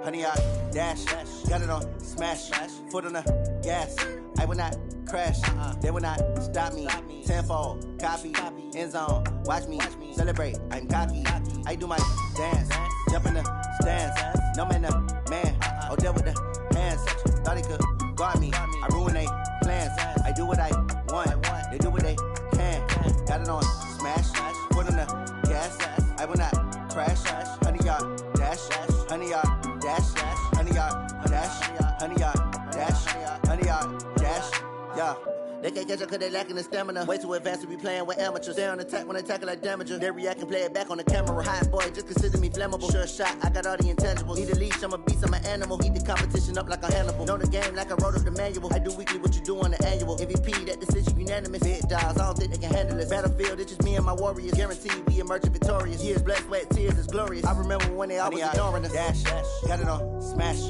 honey, I dash. Got it on smash. Foot on the gas. I will not crash. They will not stop me. Tenfold, copy, end zone. Watch me celebrate. I'm cocky. I do my dance. Jump in the stands. No man, man. Oh, deal with the hands. Thought he could guard me. I ruin they plans. I do what I want. They do what they can. Got it on smash. Foot on the gas. I will not crash. Honey, yard dash. Honey, yard dash. Honey, yard dash. Honey, yard dash. Honey, yard dash. Yeah. They can't catch up cause they lacking the stamina. Way too advanced to be playing with amateurs. Stay on attack when they tackle like damager. They react and play it back on the camera. Hot boy, just consider me flammable. Sure shot, I got all the intangibles. Need a leash, I'm a beast, I'm an animal. Heat the competition up like a Hannibal. Know the game like I wrote up the manual. I do weekly what you do on the annual. MVP, that decision unanimous. Big dogs, I don't think they can handle it. Battlefield, it's just me and my warriors. Guaranteed we emerging victorious. Years, blood, sweat, tears, it's glorious. I remember when they always ignoring us. Dash, got it on smash.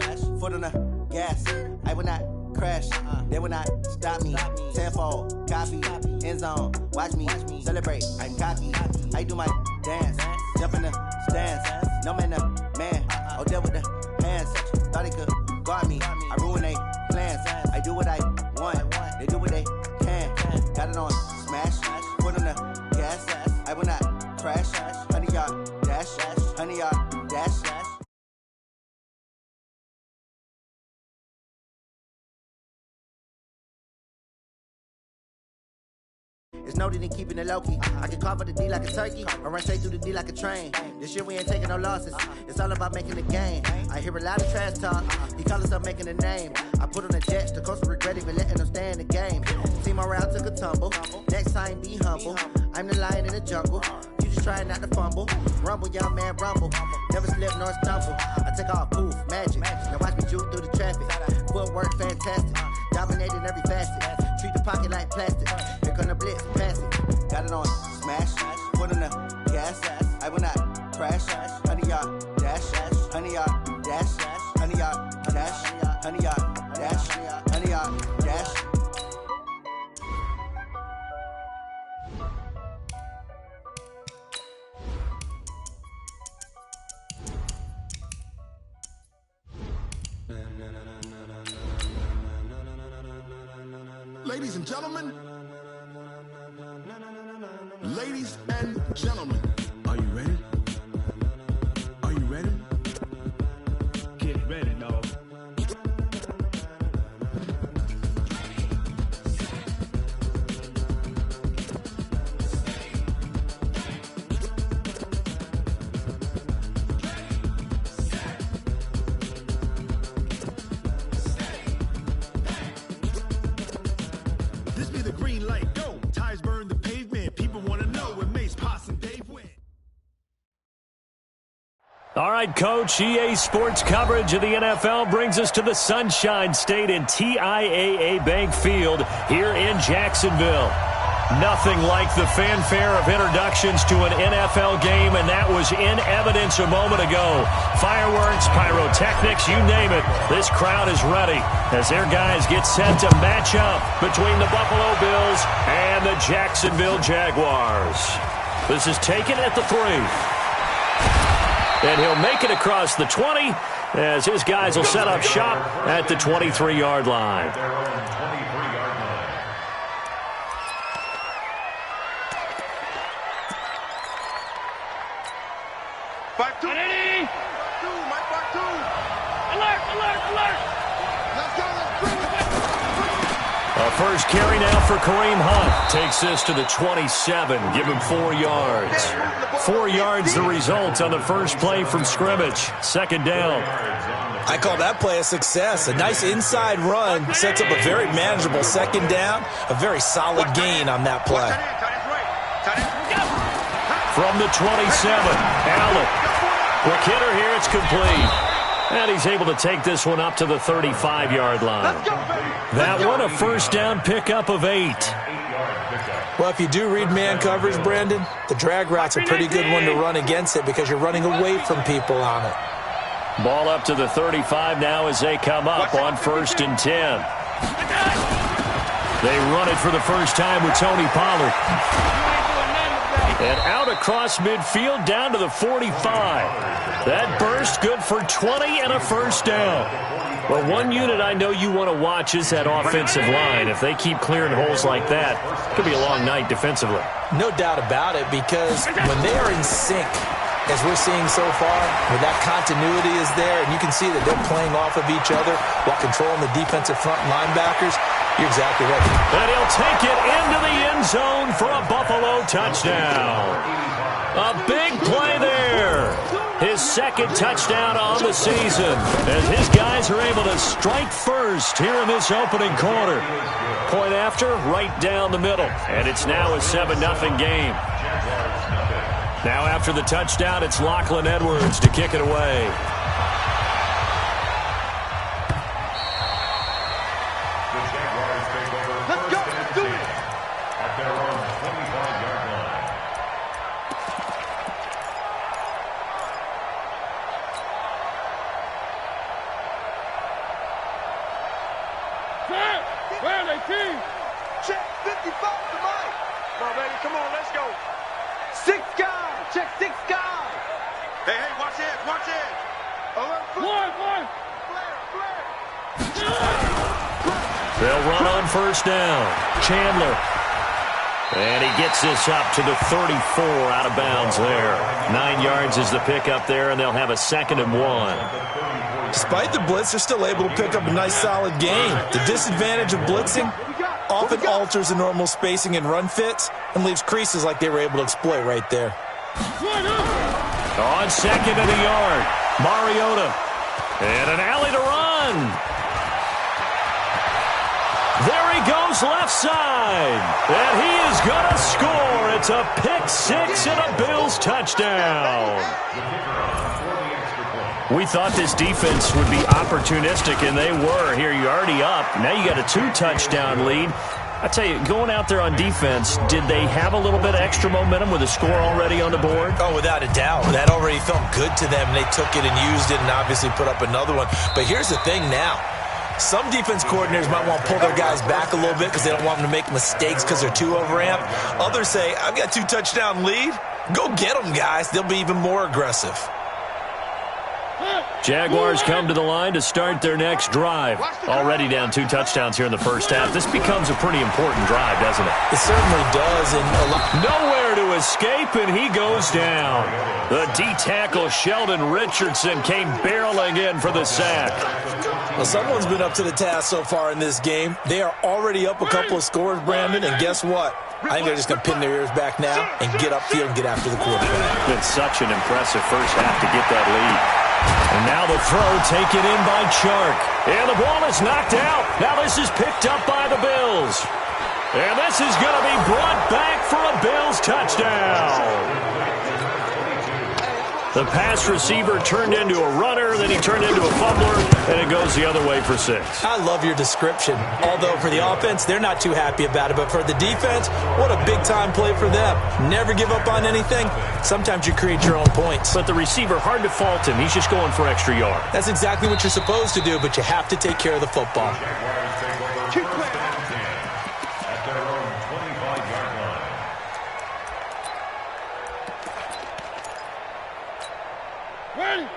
Foot on the gas. I will not crash. They will not stop me. Tenfold, copy, end zone. Watch me celebrate. I'm cocky. I do my dance. Jump in the stands. No man, man. Oh, deal with the hands. Thought he could guard me. I ruin they plans. I do what I want. They do what they can. Got it on smash. Foot on the gas. I will not crash. Honey, yard dash. Honey, yard dash. It's noted in keeping it low-key. I can cover the D like a turkey, or run straight through the D like a train. This year we ain't taking no losses. It's all about making the game. I hear a lot of trash talk. He call himself making a name. I put on the jets. The coach regret even letting them stay in the game. Team around took a tumble. Next time be humble. I'm the lion in the jungle. You just trying not to fumble. Rumble, young man, rumble. Never slip nor stumble. I take off, poof, magic. Now watch me juke through the traffic. Footwork fantastic. Dominating every facet. Treat the pocket like plastic. Here come the blitz, pass it. Got it on smash. Foot on the gas. I will not crash. Honey, yard dash. Honey, yard dash. Honey, yard dash. Honey, yard dash. Honey, yard dash. Ladies and gentlemen, ladies and gentlemen, are you ready? Are you ready? Get ready, dog. All right, Coach, EA Sports coverage of the NFL brings us to the Sunshine State in TIAA Bank Field here in Jacksonville. Nothing like the fanfare of introductions to an NFL game, and that was in evidence a moment ago. Fireworks, pyrotechnics, you name it. This crowd is ready as their guys get set to match up between the Buffalo Bills and the Jacksonville Jaguars. This is taken at the 3. And he'll make it across the 20 as his guys will set up shop at the 23-yard line. Back two. Back two. Alert, alert, alert. Let's go, A first carry now for Kareem Hunt. Takes this to the 27. Give him 4 yards. 4 yards the result on the first play from scrimmage. Second down. I call that play a success. A nice inside run. Sets up a very manageable second down. A very solid gain on that play. From the 27, Allen. Quick hitter here. It's complete. And he's able to take this one up to the 35-yard line. That one a first down pickup of 8. Well, if you do read man coverage, Brandon, the drag route's a pretty good one to run against it because you're running away from people on it. Ball up to the 35 now as they come up on 1st and 10. They run it for the first time with Tony Pollard. And out across midfield down to the 45. That burst good for 20 and a first down. Well, one unit I know you want to watch is that offensive line. If they keep clearing holes like that, it could be a long night defensively. No doubt about it, because when they are in sync, as we're seeing so far, where that continuity is there, and you can see that they're playing off of each other while controlling the defensive front linebackers, you're exactly right. And he'll take it into the end zone for a Buffalo touchdown. A big play there. His second touchdown on the season, as his guys are able to strike first here in this opening quarter. Point after, right down the middle. And it's now a 7-0 game. Now after the touchdown, it's Lachlan Edwards to kick it away. Let's go. Let's do it. At their own 25-yard line. Where are they, team? Check 55 to Mike. Come on, baby. Come on, let's go. 6 guys. Check 6 guys. Hey, watch it. Watch it. Alert. One. Flare. They'll run on first down. Chandler. And he gets this up to the 34 out of bounds there. 9 yards is the pickup there, and they'll have a 2nd and 1. Despite the blitz, they're still able to pick up a nice, solid gain. The disadvantage of blitzing often alters the normal spacing and run fits and leaves creases like they were able to exploit right there. On 2nd and a yard, Mariota. And an alley to run. There he goes left side. And he is going to score. It's a pick 6 and a Bills touchdown. We thought this defense would be opportunistic, and they were. Here, you're already up. Now you got a 2-touchdown lead. I tell you, going out there on defense, did they have a little bit of extra momentum with a score already on the board? Oh, without a doubt. That already felt good to them. They took it and used it and obviously put up another one. But here's the thing now. Some defense coordinators might want to pull their guys back a little bit because they don't want them to make mistakes because they're too overamped. Others say, I've got 2-touchdown lead. Go get them, guys. They'll be even more aggressive. Jaguars come to the line to start their next drive. Already down 2 touchdowns here in the first half. This becomes a pretty important drive, doesn't it? It certainly does. And nowhere to escape, and he goes down. The D-tackle Sheldon Richardson came barreling in for the sack. Well, someone's been up to the task so far in this game. They are already up a couple of scores, Brandon, and guess what? I think they're just going to pin their ears back now and get upfield and get after the quarterback. Been such an impressive first half to get that lead. And now the throw taken in by Chark. And the ball is knocked out. Now this is picked up by the Bills. And this is going to be brought back for a Bills touchdown. The pass receiver turned into a runner, then he turned into a fumbler, and it goes the other way for 6. I love your description. Although for the offense, they're not too happy about it. But for the defense, what a big-time play for them. Never give up on anything. Sometimes you create your own points. But the receiver, hard to fault him. He's just going for extra yard. That's exactly what you're supposed to do, but you have to take care of the football. At their own 25-yard line.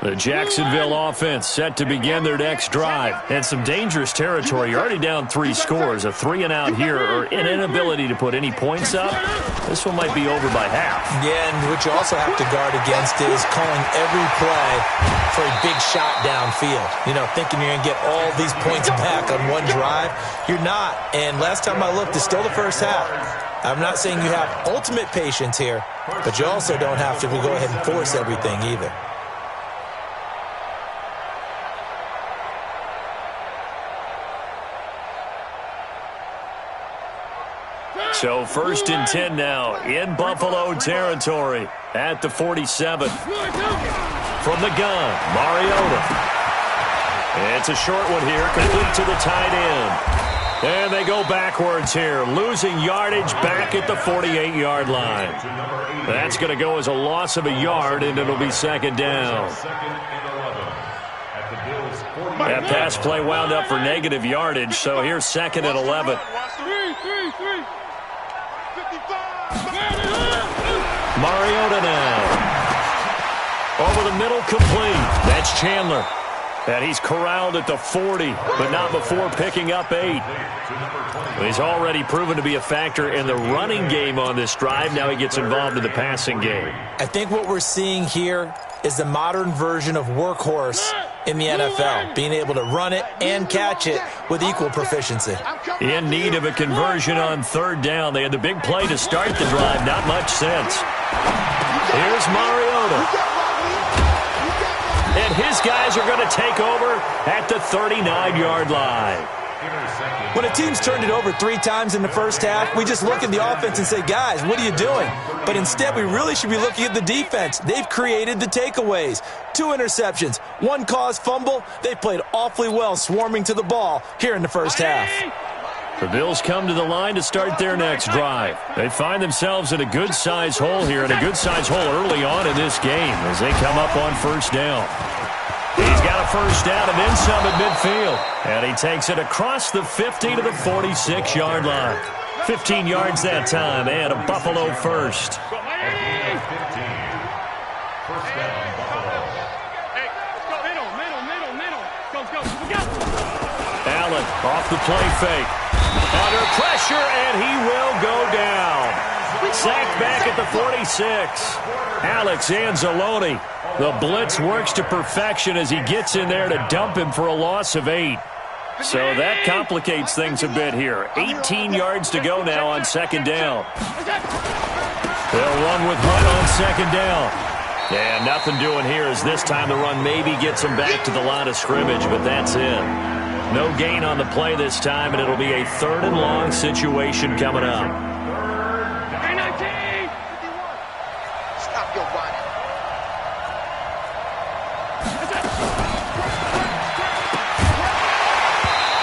The Jacksonville offense set to begin their next drive. And some dangerous territory. You're already down 3 scores. A 3-and-out here or an inability to put any points up. This one might be over by half. Yeah, and what you also have to guard against is calling every play for a big shot downfield. You know, thinking you're going to get all these points back on one drive. You're not. And last time I looked, it's still the first half. I'm not saying you have ultimate patience here, but you also don't have to go ahead and force everything either. So 1st and 10 now in Buffalo territory at the 47. From the gun, Mariota. It's a short one here, complete to the tight end. And they go backwards here, losing yardage back at the 48-yard line. That's going to go as a loss of a yard, and it'll be 2nd down. That pass play wound up for negative yardage, so here's 2nd and 11. Mariota now. Over the middle, complete. That's Chandler. And he's corralled at the 40, but not before picking up 8. He's already proven to be a factor in the running game on this drive. Now he gets involved in the passing game. I think what we're seeing here is the modern version of workhorse in the NFL, being able to run it and catch it with equal proficiency. In need of a conversion on third down. They had the big play to start the drive. Not much sense. Here's Mariota. And his guys are going to take over at the 39-yard line. When a team's turned it over 3 times in the first half, we just look at the offense and say, guys, what are you doing? But instead, we really should be looking at the defense. They've created the takeaways. 2 interceptions, 1 caused fumble. They played awfully well swarming to the ball here in the first half. The Bills come to the line to start their next drive. They find themselves in a good-sized hole here, and a good-sized hole early on in this game as they come up on first down. He's got a first down and then some at midfield. And he takes it across the 50 to the 46-yard line. 15 yards that time, and a Buffalo first. First down, Buffalo. Hey, let's go. Middle. Allen off the play fake. Under pressure, and he will go down. Sacked back at the 46. Alex Anzalone. The blitz works to perfection as he gets in there to dump him for a loss of 8. So that complicates things a bit here. 18 yards to go now on second down. They'll run with Hunt on second down. And nothing doing here as this time the run maybe gets him back to the line of scrimmage, but that's it. No gain on the play this time, and it'll be a 3rd and long situation coming up. Stop your whining.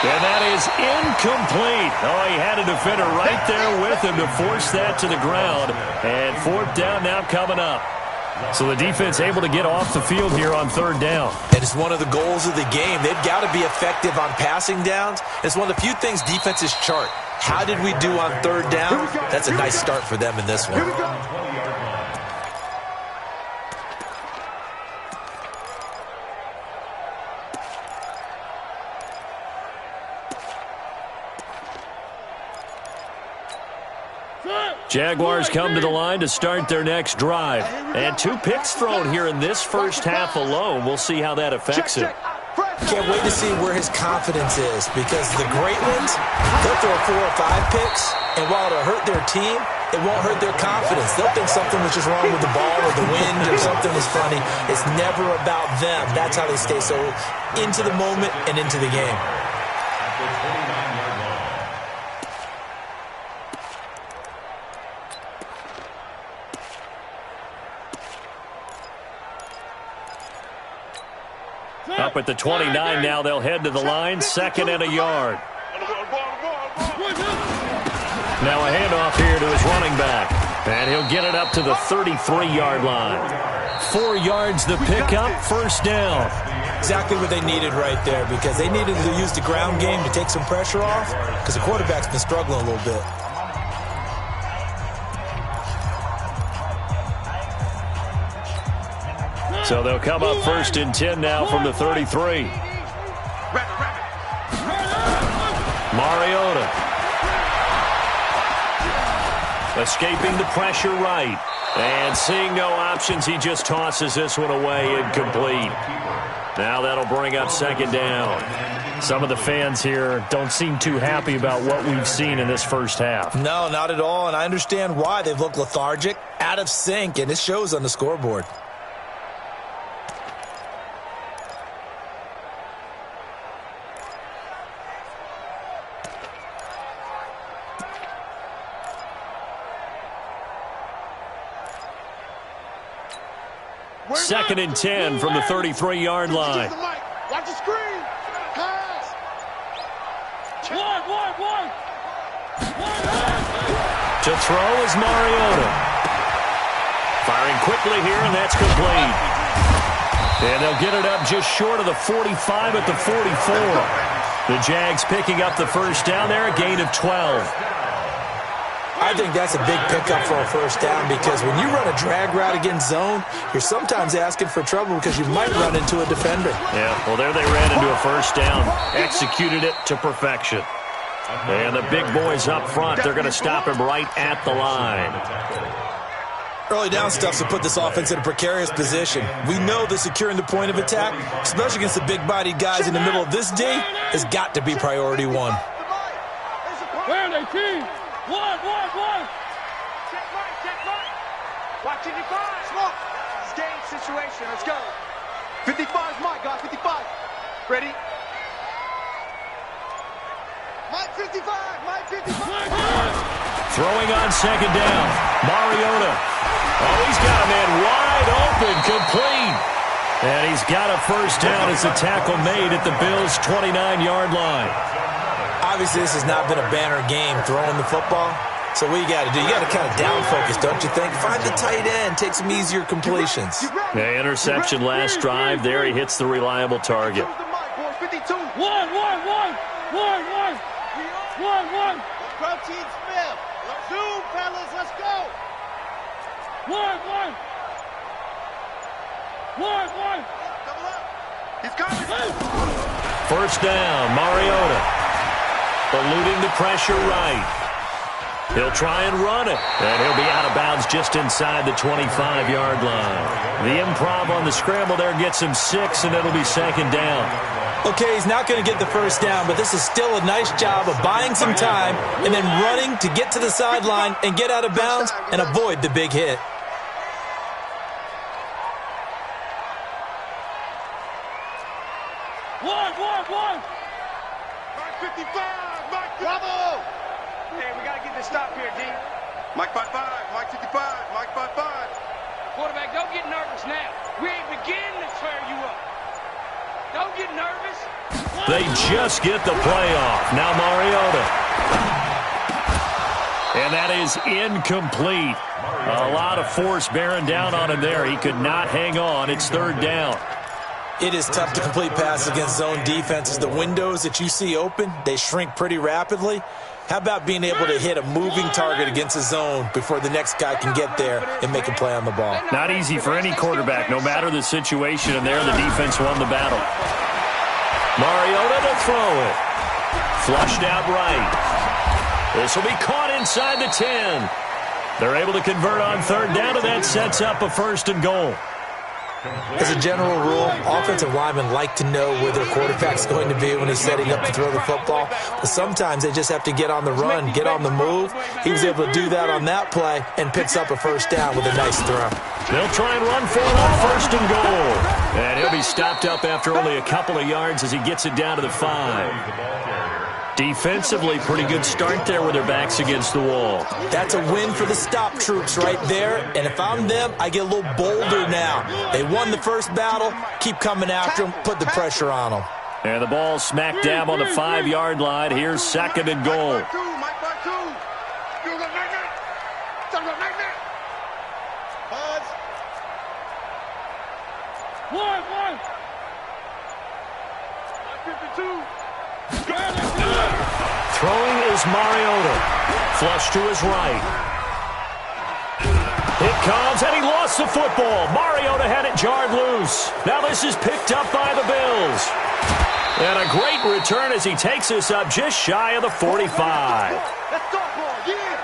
And that is incomplete. Oh, he had a defender right there with him to force that to the ground. And 4th down now coming up. So the defense able to get off the field here on 3rd down. And it's one of the goals of the game. They've got to be effective on passing downs. It's one of the few things defenses chart. How did we do on 3rd down? That's a nice start for them in this one. Jaguars come to the line to start their next drive. And 2 picks thrown here in this first half alone. We'll see how that affects him. Can't wait to see where his confidence is, because the great ones, they'll throw 4 or 5 picks, and while it'll hurt their team, it won't hurt their confidence. They'll think something was just wrong with the ball or the wind or something was funny. It's never about them. That's how they stay so into the moment and into the game. Up at the 29 now, they'll head to the line, 2nd and a yard. Now a handoff here to his running back. And he'll get it up to the 33-yard line. 4 yards the pickup, first down. Exactly what they needed right there, because they needed to use the ground game to take some pressure off, because the quarterback's been struggling a little bit. So they'll come up 1st and 10 now from the 33. Mariota. Escaping the pressure right. And seeing no options, he just tosses this one away, incomplete. Now that'll bring up 2nd down. Some of the fans here don't seem too happy about what we've seen in this first half. No, not at all, and I understand why. They've looked lethargic, out of sync, and it shows on the scoreboard. Second and 10 from the 33-yard line. Watch the screen. Pass. One. To throw is Mariota. Firing quickly here, and that's complete. And they'll get it up just short of the 45 at the 44. The Jags picking up the first down there, a gain of 12. I think that's a big pickup for a first down because when you run a drag route against zone, you're sometimes asking for trouble because you might run into a defender. Yeah, well, there they ran into a first down, executed it to perfection. And the big boys up front, they're going to stop him right at the line. Early down stuff's to put this offense in a precarious position. We know that securing the point of attack, especially against the big-bodied guys in the middle of this D, has got to be priority one. Where are they, team? One. Check right. Watch 55. Smoke. It's game situation. Let's go. 55 is Mike, guys. 55. Ready? Mike 55. Throwing on second down. Mariota. Oh, he's got a man wide open, complete. And he's got a first down as the tackle made at the Bills' 29-yard line. Obviously, this has not been a banner game throwing the football. So what you got to do, you got to kind of down focus, don't you think? Find the tight end, take some easier completions. Yeah, interception last drive. There he hits the reliable target. 52. One. Protein Smith. Zoom, fellas. Let's go. One. Double up. He's coming. First down, Mariota. Eluding the pressure right. He'll try and run it. And he'll be out of bounds just inside the 25-yard line. The improv on the scramble there gets him 6, and it'll be second down. Okay, he's not going to get the first down, but this is still a nice job of buying some time and then running to get to the sideline and get out of bounds and avoid the big hit. One. Mike 55. Mike Bravo. Hey, we got to get this stop here, D. Mike 55. Mike 55. Mike 55. Quarterback, don't get nervous now. We ain't beginning to tear you up. Don't get nervous. They just get the play off. Now Mariota. And that is incomplete. A lot of force bearing down on him there. He could not hang on. It's third down. It is tough to complete passes against zone defenses. The windows that you see open, they shrink pretty rapidly. How about being able to hit a moving target against a zone before the next guy can get there and make a play on the ball? Not easy for any quarterback, no matter the situation, and there the defense won the battle. Mariota to throw it. Flushed out right. This will be caught inside the 10. They're able to convert on third down, and that sets up a first and goal. As a general rule, offensive linemen like to know where their quarterback's going to be when he's setting up to throw the football. But sometimes they just have to get on the run, get on the move. He was able to do that on that play and picks up a first down with a nice throw. They'll try and run for it on first and goal. And he'll be stopped up after only a couple of yards as he gets it down to the 5. Defensively, pretty good start there with their backs against the wall. That's a win for the stop troops right there. And if I'm them, I get a little bolder now. They won the first battle. Keep coming after them. Put the pressure on them. And the ball smack dab on the 5-yard line. Here's second and goal. One. Throwing is Mariota. Flush to his right. It comes, and he lost the football. Mariota had it jarred loose. Now this is picked up by the Bills. And a great return as he takes us up just shy of the 45. Let's go, boy. Yeah.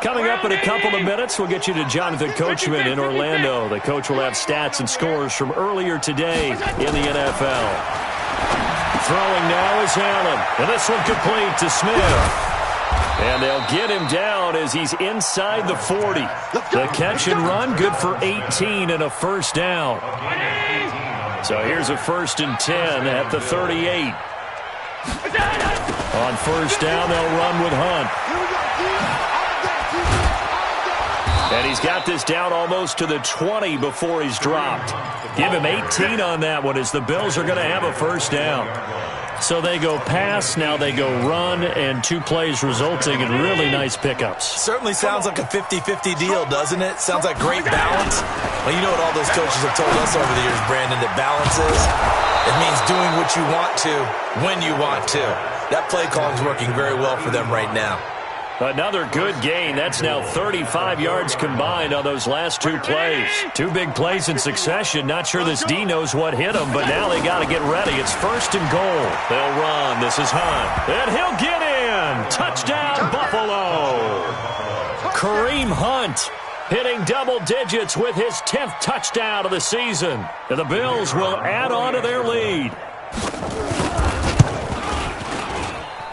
Coming up in a couple of minutes, we'll get you to Jonathan Coachman in Orlando. The coach will have stats and scores from earlier today in the NFL. Throwing now is Allen. And this one complete to Smith. And they'll get him down as he's inside the 40. The catch and run, good for 18 and a first down. So here's a 1st and 10 at the 38. On first down, they'll run with Hunt. And he's got this down almost to the 20 before he's dropped. Give him 18 on that one as the Bills are going to have a first down. So they go pass, now they go run, and 2 plays resulting in really nice pickups. Certainly sounds like a 50-50 deal, doesn't it? Sounds like great balance. Well, you know what all those coaches have told us over the years, Brandon, that balance is? It means doing what you want to when you want to. That play calling is working very well for them right now. Another good gain. That's now 35 yards combined on those last 2 plays. 2 big plays in succession. Not sure this D knows what hit him, but now they got to get ready. It's 1st and goal. They'll run. This is Hunt. And he'll get in. Touchdown, Buffalo. Kareem Hunt hitting double digits with his 10th touchdown of the season. And the Bills will add on to their lead.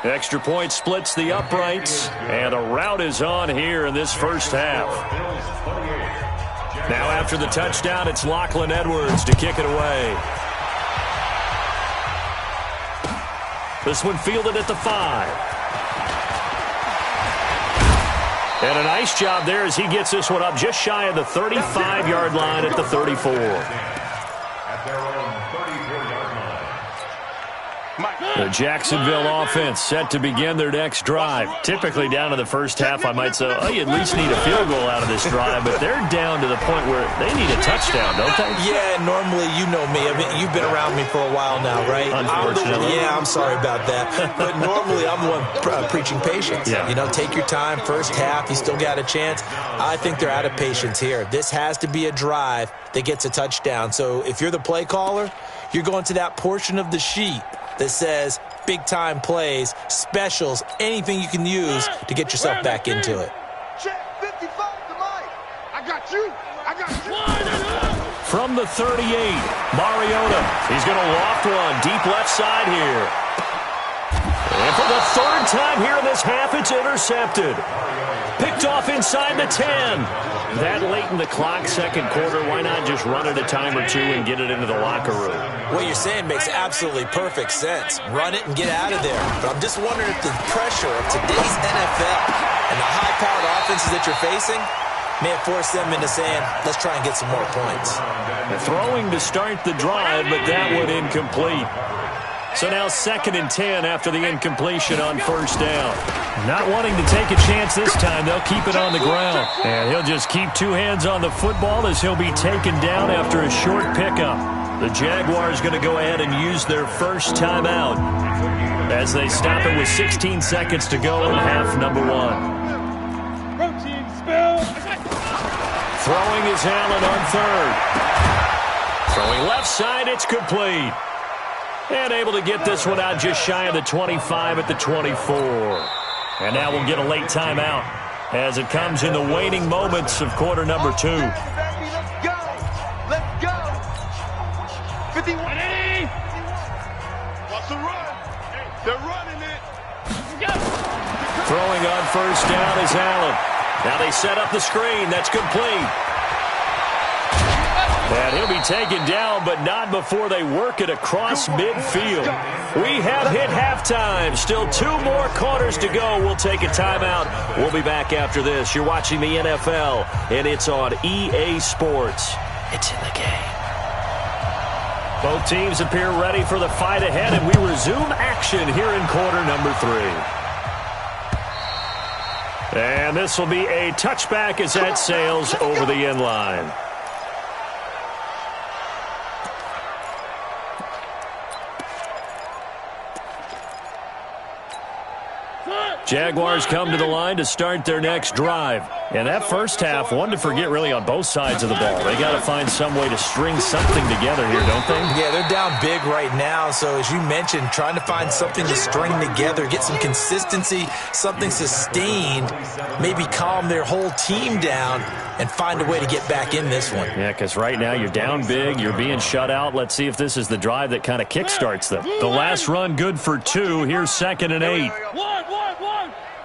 Extra point splits the uprights, and a rout is on here in this first half. Now after the touchdown, it's Lachlan Edwards to kick it away. This one fielded at the 5. And a nice job there as he gets this one up just shy of the 35-yard line at the 34. The Jacksonville offense set to begin their next drive. Typically down to the first half, I might say, oh, you at least need a field goal out of this drive, but they're down to the point where they need a touchdown, don't they? Yeah, normally, you know me. I mean, you've been around me for a while now, right? Unfortunately. I'm sorry about that. But normally, I'm the one preaching patience. Yeah. You know, take your time. First half, you still got a chance. I think they're out of patience here. This has to be a drive that gets a touchdown. So if you're the play caller, you're going to that portion of the sheet that says big-time plays, specials, anything you can use to get yourself back into it. Check 55 to Mike. I got you. From the 38, Mariota. He's going to loft one deep left side here. And for the 3rd time here in this half, it's intercepted. Picked off inside the 10. That late in the clock, 2nd quarter, why not just run it a time or 2 and get it into the locker room? What you're saying makes absolutely perfect sense. Run it and get out of there. But I'm just wondering if the pressure of today's NFL and the high-powered offenses that you're facing may have forced them into saying, let's try and get some more points. They're throwing to start the drive, but that one incomplete. So now 2nd and 10 after the incompletion on 1st down. Not wanting to take a chance this time, they'll keep it on the ground. And he'll just keep 2 hands on the football as he'll be taken down after a short pickup. The Jaguars going to go ahead and use their first timeout as they stop it with 16 seconds to go in half number 1. Throwing is Allen on 3rd. Throwing left side, it's complete. And able to get this one out just shy of the 25 at the 24. And now we'll get a late timeout as it comes in the waning moments of quarter number 2. Let's go. Let's go. 51. What's the run? They're running it. Throwing on 1st down is Allen. Now they set up the screen. That's complete. And he'll be taken down, but not before they work it across midfield. We have hit halftime. Still 2 more quarters to go. We'll take a timeout. We'll be back after this. You're watching the NFL, and it's on EA Sports. It's in the game. Both teams appear ready for the fight ahead, and we resume action here in quarter number 3. And this will be a touchback as that sails over the end line. Jaguars come to the line to start their next drive. And that first half, one to forget really on both sides of the ball. They got to find some way to string something together here, don't they? Yeah, they're down big right now. So as you mentioned, trying to find something to string together, get some consistency, something sustained, maybe calm their whole team down and find a way to get back in this one. Yeah, because right now you're down big, you're being shut out. Let's see if this is the drive that kind of kickstarts them. The last run good for 2. Here's 2nd and 8. One.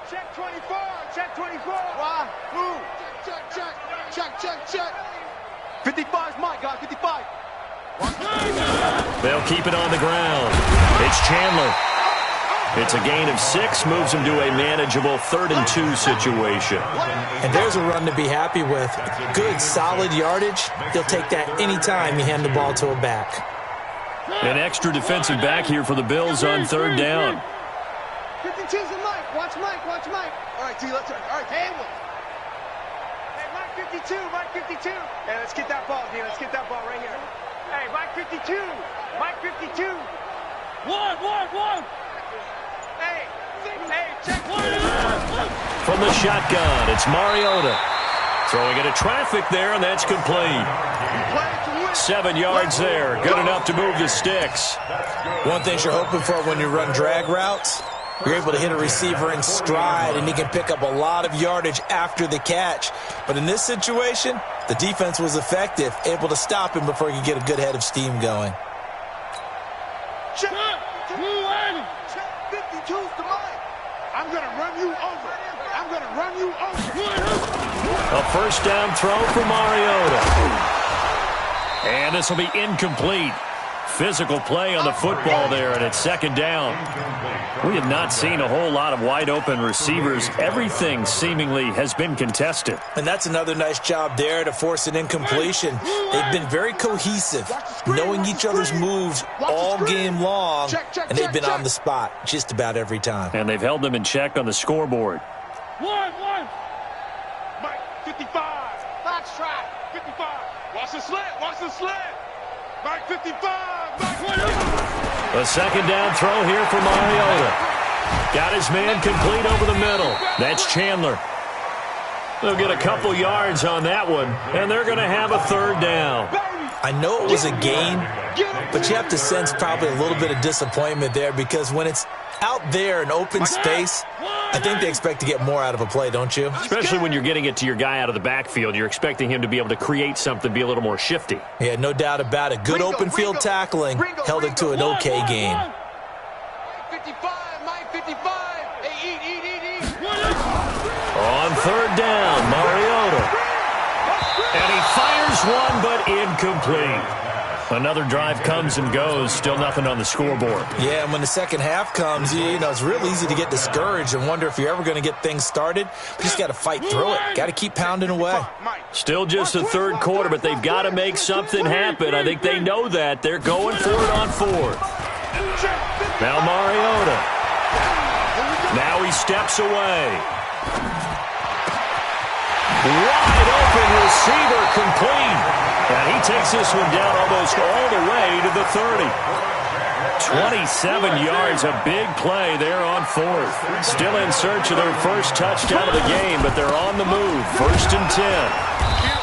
Check 24. Check 24. Why? Move. Check. 55's Mike, guys. 55. They'll keep it on the ground. It's Chandler. It's a gain of 6, moves him to a manageable 3rd and 2 situation. And there's a run to be happy with. Good, solid yardage. He'll take that anytime you hand the ball to a back. An extra defensive back here for the Bills on third down. 52's a Mike. Watch Mike. Watch Mike. All right, T, let's turn. All right, Hamlet. Hey, Mike 52. Mike 52. Hey, let's get that ball, D. Let's get that ball right here. Hey, Mike 52. Mike 52. One. Hey, check. From the shotgun, it's Mariota. Throwing into traffic there, and that's complete. 7 yards there. Good enough to move the sticks. One thing you're hoping for when you run drag routes, you're able to hit a receiver in stride, and he can pick up a lot of yardage after the catch. But in this situation, the defense was effective, able to stop him before he could get a good head of steam going. Check. 52's to Mike. I'm going to run you over. A first down throw for Mariota. And this will be incomplete. Physical play on the football there, and it's second down. We have not seen a whole lot of wide-open receivers. Everything seemingly has been contested. And that's another nice job there to force an incompletion. They've been very cohesive, knowing each other's moves all game long, and they've been on the spot just about every time. And they've held them in check on the scoreboard. One. Mike 55. Box track. 55. Watch the slant. Mike 55. Mike 55. A second down throw here for Mariota. Got his man complete over the middle. That's Chandler. They'll get a couple yards on that one, and they're going to have a third down. I know it was a gain, but you have to sense probably a little bit of disappointment there, because when it's out there in open space, I think they expect to get more out of a play, don't you? Especially when you're getting it to your guy out of the backfield. You're expecting him to be able to create something, be a little more shifty. Yeah, no doubt about it. Good open field tackling held it to an okay game. Mike 55. Hey, eat. On third down, Mariota. And he fires one, but incomplete. Another drive comes and goes, still nothing on the scoreboard. Yeah, and when the second half comes, you know, it's real easy to get discouraged and wonder if you're ever going to get things started. But you just got to fight through it. Got to keep pounding away. Still just the third quarter, but they've got to make something happen. I think they know that. They're going for it on fourth. Now Mariota. Now he steps away. Wide open receiver complete. And he takes this one down almost all the way to the 30. 27 yards, a big play there on fourth. Still in search of their first touchdown of the game, but they're on the move. 1st and 10.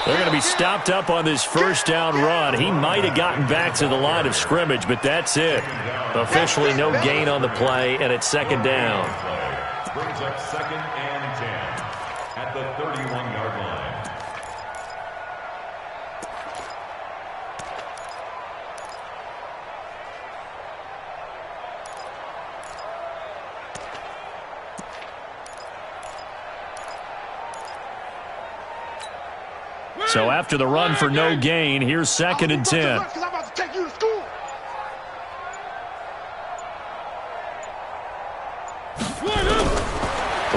They're going to be stopped up on this first down run. He might have gotten back to the line of scrimmage, but that's it. Officially no gain on the play, and it's second down. Brings up 2nd and 10 at the 31-yard line. So after the run for no gain, here's 2nd and 10.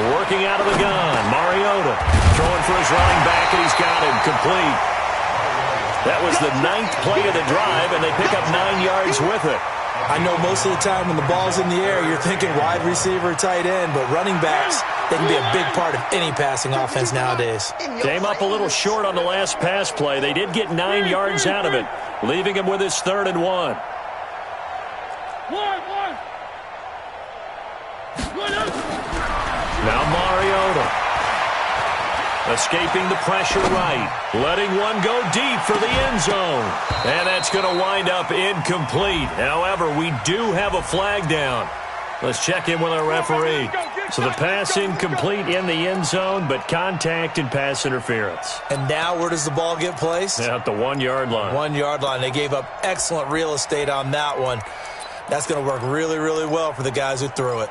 Working out of the gun, Mariota throwing for his running back, and he's got him complete. That was the 9th play of the drive, and they pick up 9 yards with it. I know most of the time when the ball's in the air, you're thinking wide receiver, tight end, but running backs, they can be a big part of any passing offense nowadays. Came up a little short on the last pass play. They did get 9 yards out of it, leaving him with his 3rd and 1. Now Mariota. Escaping the pressure right. Letting one go deep for the end zone. And that's going to wind up incomplete. However, we do have a flag down. Let's check in with our referee. So the pass incomplete in the end zone, but contact and pass interference. And now where does the ball get placed? At the 1-yard line. 1-yard line. They gave up excellent real estate on that one. That's going to work really, really well for the guys who threw it.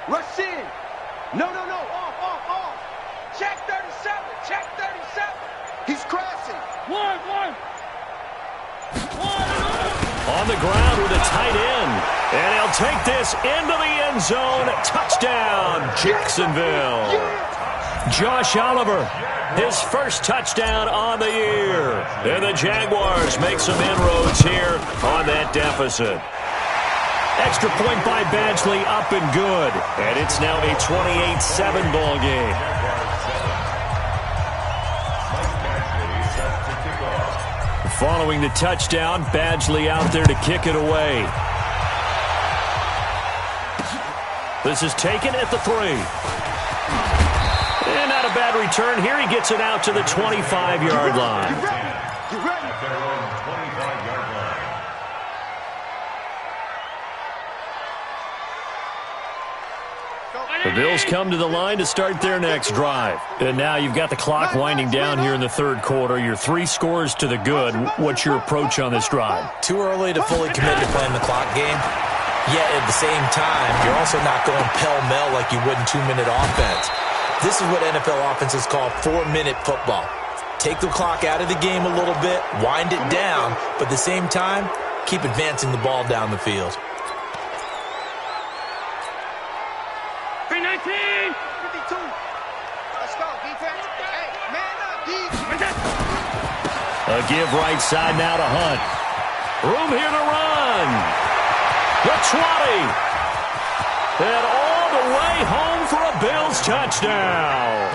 Rush in. No. Off. Check 37. He's crashing. One. On the ground with a tight end. And he'll take this into the end zone. Touchdown, Jacksonville. Josh Oliver, his first touchdown on the year. And the Jaguars make some inroads here on that deficit. Extra point by Badgley, up and good. And it's now a 28-7 ball game. Following the touchdown, Badgley out there to kick it away. This is taken at the 3. And not a bad return here. He gets it out to the 25-yard line. The Bills come to the line to start their next drive. And now you've got the clock winding down here in the third quarter. You're 3 scores to the good. What's your approach on this drive? Too early to fully commit to playing the clock game. Yet at the same time, you're also not going pell-mell like you would in 2-minute offense. This is what NFL offenses call 4-minute football. Take the clock out of the game a little bit, wind it down, but at the same time, keep advancing the ball down the field. 319! 52. Let's go, defense. Hey, man up, defense. A give right side now to Hunt. Room here to run. The 20. And all the way home for a Bills touchdown.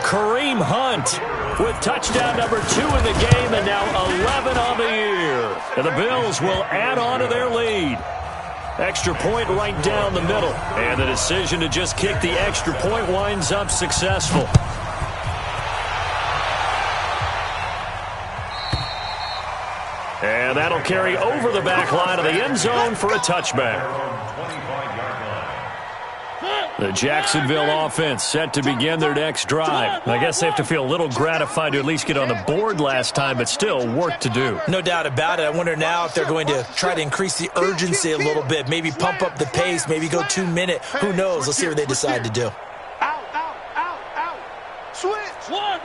Kareem Hunt with touchdown number 2 in the game and now 11 on the year. And the Bills will add on to their lead. Extra point right down the middle. And the decision to just kick the extra point winds up successful. And that'll carry over the back line of the end zone for a touchback. The Jacksonville offense set to begin their next drive. I guess they have to feel a little gratified to at least get on the board last time, but still work to do. No doubt about it. I wonder now if they're going to try to increase the urgency a little bit, maybe pump up the pace, maybe go 2-minute. Who knows? Let's see what they decide to do. Out. Switch. One.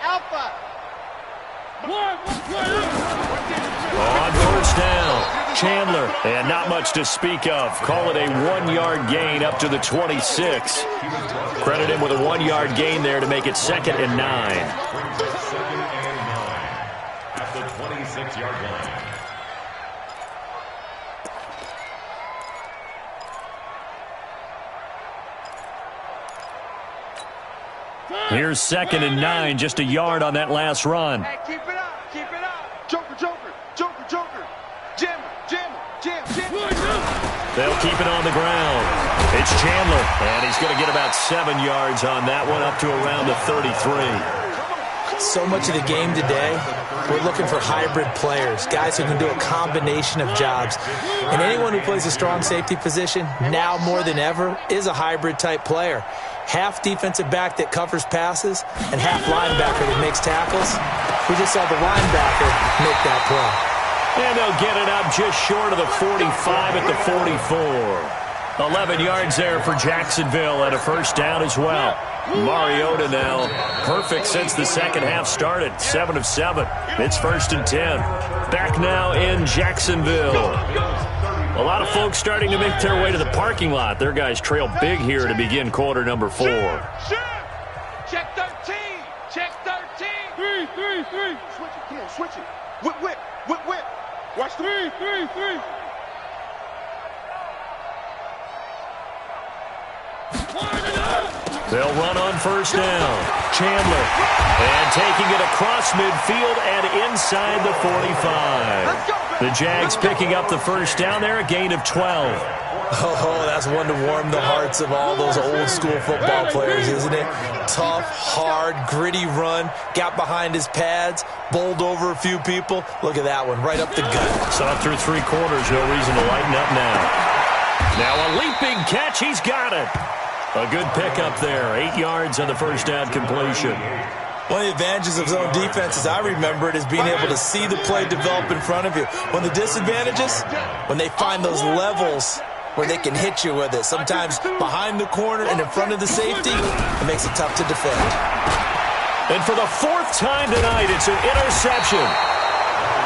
Alpha. On first down, Chandler, and not much to speak of. Call it a 1-yard gain up to the 26. Credit him with a 1-yard gain there to make it 2nd and 9. At the 26-yard line. Here's 2nd and 9, just a yard on that last run. Hey, keep it up. Joker. Jam. They'll keep it on the ground. It's Chandler, and he's going to get about 7 yards on that one, up to around the 33. So much of the game today, we're looking for hybrid players, guys who can do a combination of jobs. And anyone who plays a strong safety position, now more than ever, is a hybrid-type player. Half defensive back that covers passes and half linebacker that makes tackles. We just saw the linebacker make that play. And they'll get it up just short of the 45 at the 44. 11 yards there for Jacksonville and a first down as well. Mariota now perfect since the second half started. 7 of 7. It's 1st and 10. Back now in Jacksonville. A lot of folks starting to make their way to the parking lot. Their guys trail big here to begin quarter number 4. Check 13. 3. Switch it. Whip. Watch 3. They'll run on first down. Chandler. And taking it across midfield and inside the 45. The Jags picking up the first down there, a gain of 12. Oh, that's one to warm the hearts of all those old-school football players, isn't it? Tough, hard, gritty run, got behind his pads, bowled over a few people. Look at that one, right up the gut. Saw through 3 quarters, no reason to lighten up now. Now a leaping catch, he's got it. A good pickup there, 8 yards on the first down completion. One of the advantages of zone defense, as I remember it, is being able to see the play develop in front of you. One of the disadvantages, when they find those levels where they can hit you with it. Sometimes behind the corner and in front of the safety, it makes it tough to defend. And for the 4th time tonight, it's an interception.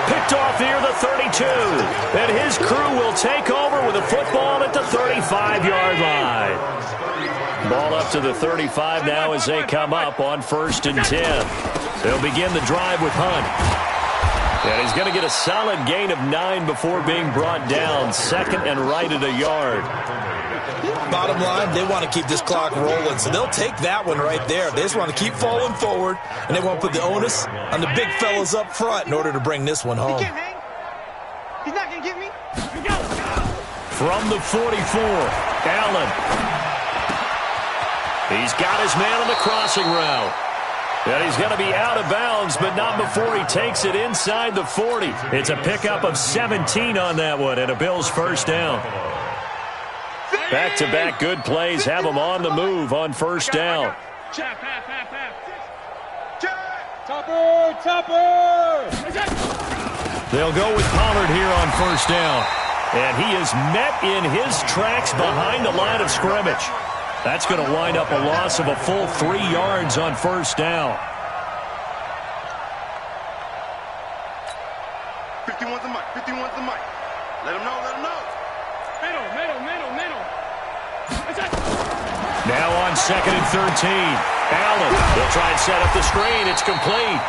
Picked off near the 32. And his crew will take over with a football at the 35-yard line. Ball up to the 35 now as they come up on 1st and 10. They'll begin the drive with Hunt. And he's going to get a solid gain of 9 before being brought down. 2nd and right at a yard. Bottom line, they want to keep this clock rolling, so they'll take that one right there. They just want to keep falling forward, and they want to put the onus on the big fellas up front in order to bring this one home. He can't hang. He's not going to get me. From the 44, Allen. He's got his man on the crossing route. And he's going to be out of bounds, but not before he takes it inside the 40. It's a pickup of 17 on that one, and a Bills first down. Back-to-back good plays have them on the move on 1st down. Topper! They'll go with Pollard here on 1st down. And he is met in his tracks behind the line of scrimmage. That's going to wind up a loss of a full 3 yards on 1st down. 51's the mic. 51's the mic. Let him know. Let him know. Middle. Now on 2nd and 13. Allen will try and set up the screen. It's complete.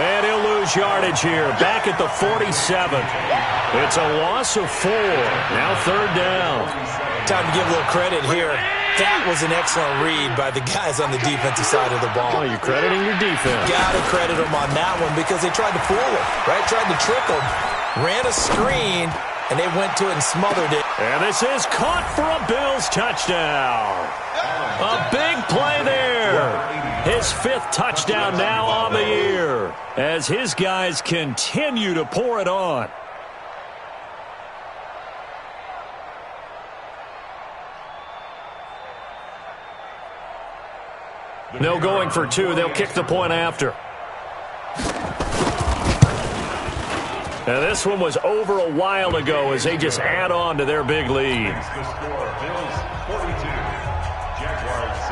And he'll lose yardage here. Back at the 47. It's a loss of 4. Now 3rd down. Time to give a little credit here. That was an excellent read by the guys on the defensive side of the ball. Oh, you're crediting your defense. Got to credit them on that one because they tried to fool him, right? Tried to trick him. Ran a screen, and they went to it and smothered it. And this is caught for a Bills touchdown. A big play there. His 5th touchdown now on the year as his guys continue to pour it on. No going for 2. They'll kick the point after. Now this one was over a while ago as they just add on to their big lead.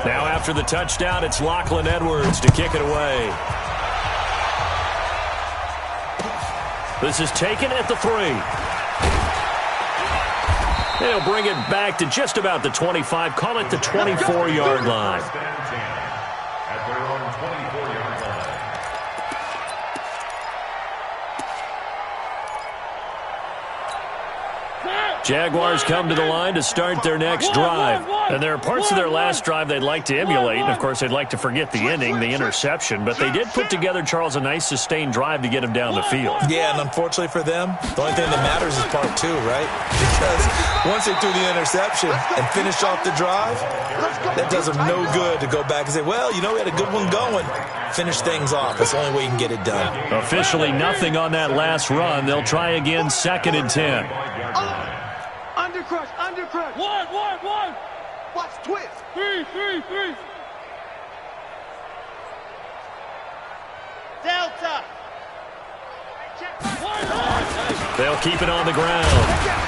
Now after the touchdown, it's Lachlan Edwards to kick it away. This is taken at the 3. They'll bring it back to just about the 25. Call it the 24-yard line. At their own 24-yard line. Jaguars come to the line to start their next drive. And there are parts of their last drive they'd like to emulate. And, of course, they'd like to forget the ending, the interception. But they did put together, Charles, a nice sustained drive to get him down the field. Yeah, and unfortunately for them, the only thing that matters is part 2, right? Because once they threw the interception and finished off the drive, that does them no good to go back and say, well, you know, we had a good one going. Finish things off. That's the only way you can get it done. Officially nothing on that last run. They'll try again 2nd and 10. Undercrush. One. Watch twist. Three. Delta. They'll keep it on the ground.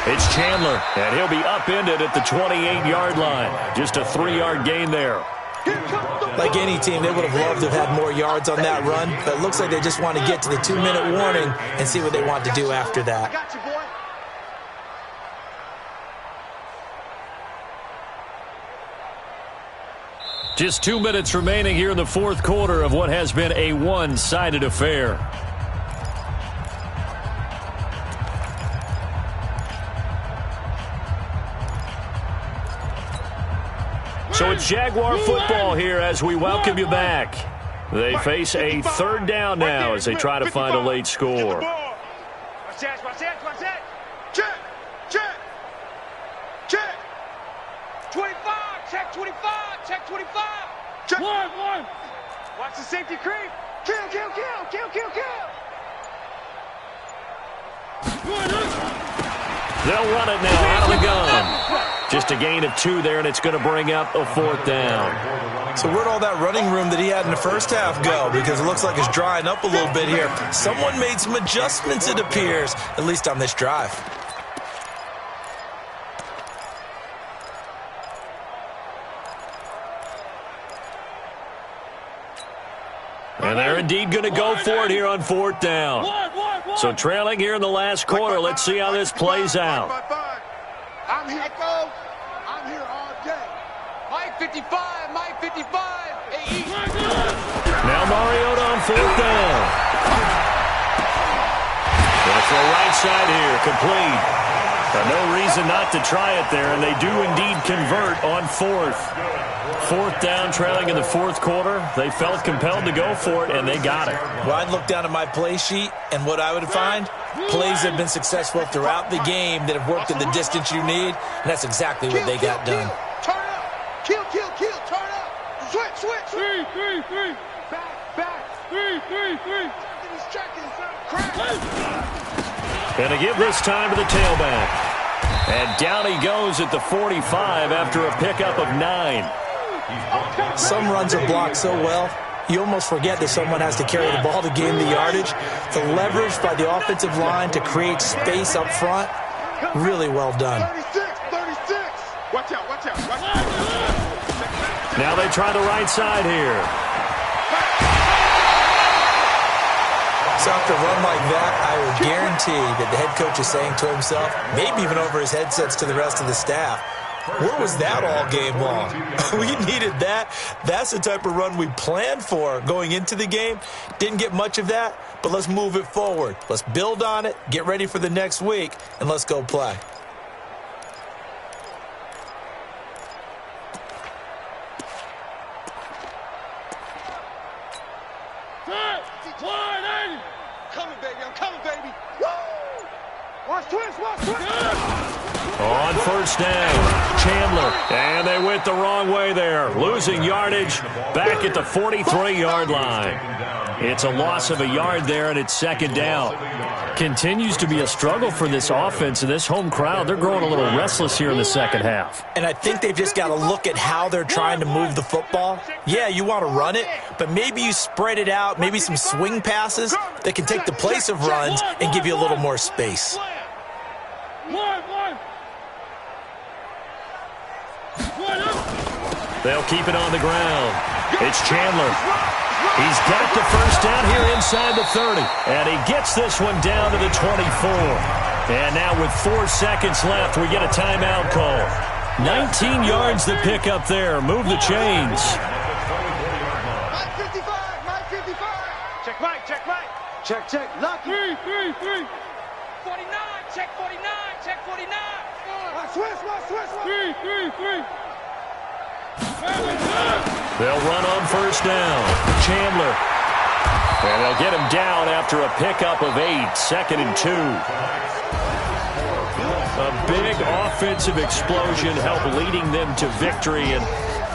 It's Chandler, and he'll be upended at the 28-yard line. Just a 3-yard gain there. Like any team, they would have loved to have had more yards on that run, but it looks like they just want to get to the 2-minute warning and see what they want to do after that. I got you, boy. Just 2 minutes remaining here in the 4th quarter of what has been a one-sided affair. So it's Jaguar football here as we welcome you back. They face a 3rd down now as they try to find a late score. Watch that. Check. 25. Check 25. Check. One. Watch the safety creep. Kill. They'll run it now out of the gun. Just a gain of 2 there, and it's going to bring up a 4th down. So where'd all that running room that he had in the first half go? Because it looks like it's drying up a little bit here. Someone made some adjustments, it appears, at least on this drive. And they're indeed going to go for it here on 4th down. So trailing here in the last quarter. Let's see how this plays out. I'm here. I'm here all day. Mike 55, Mike 55. Now Mariota on 4th down. That's the right side here, complete. No reason not to try it there, and they do indeed convert on 4th. 4th down, trailing in the 4th quarter. They felt compelled to go for it, and they got it. Well, I'd look down at my play sheet, and what I would find, plays that have been successful throughout the game that have worked at the distance you need, and that's exactly what they got done. Turn up. Kill, turn up. Switch. 3. Back. 3. He's checking. Crash. Going to give this time to the tailback. And down he goes at the 45 after a pickup of 9. Some runs are blocked so well, you almost forget that someone has to carry the ball to gain the yardage. The leverage by the offensive line to create space up front, really well done. 36. Watch out. Now they try the right side here. So after a run like that, I would guarantee that the head coach is saying to himself, maybe even over his headsets to the rest of the staff, where was that all game long? We needed that. That's the type of run we planned for going into the game. Didn't get much of that, but let's move it forward. Let's build on it, get ready for the next week, and let's go play. I'm coming, baby. Woo! Watch twist. On 1st down, Chandler. And they went the wrong way there. Losing yardage back at the 43-yard line. It's a loss of a yard there, and it's 2nd down. Continues to be a struggle for this offense and this home crowd. They're growing a little restless here in the second half. And I think they've just got to look at how they're trying to move the football. Yeah, you want to run it, but maybe you spread it out, maybe some swing passes that can take the place of runs and give you a little more space. They'll keep it on the ground. It's Chandler. He's got the 1st down here inside the 30. And he gets this one down to the 24. And now with 4 seconds left, we get a timeout call. 19 yards to pick up there. Move the chains. Mike 55. Check Mike. Check. Lucky. 3. 49. Check 49. Switch. 3. They'll run on 1st down. Chandler. And they'll get him down after a pickup of 8. 2nd and 2. A big offensive explosion helped leading them to victory. And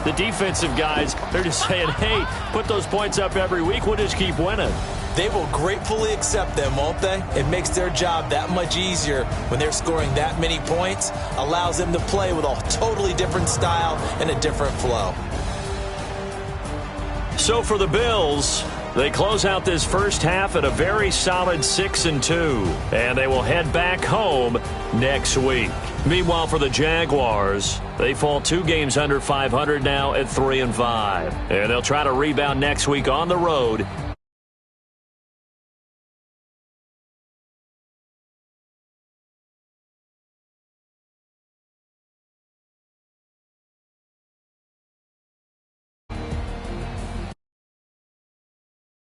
the defensive guys, they're just saying, hey, put those points up every week. We'll just keep winning. They will gratefully accept them, won't they? It makes their job that much easier when they're scoring that many points. Allows them to play with a totally different style and a different flow. So for the Bills, they close out this first half at a very solid 6-2. And they will head back home next week. Meanwhile, for the Jaguars, they fall 2 games under 500 now at 3-5. And they'll try to rebound next week on the road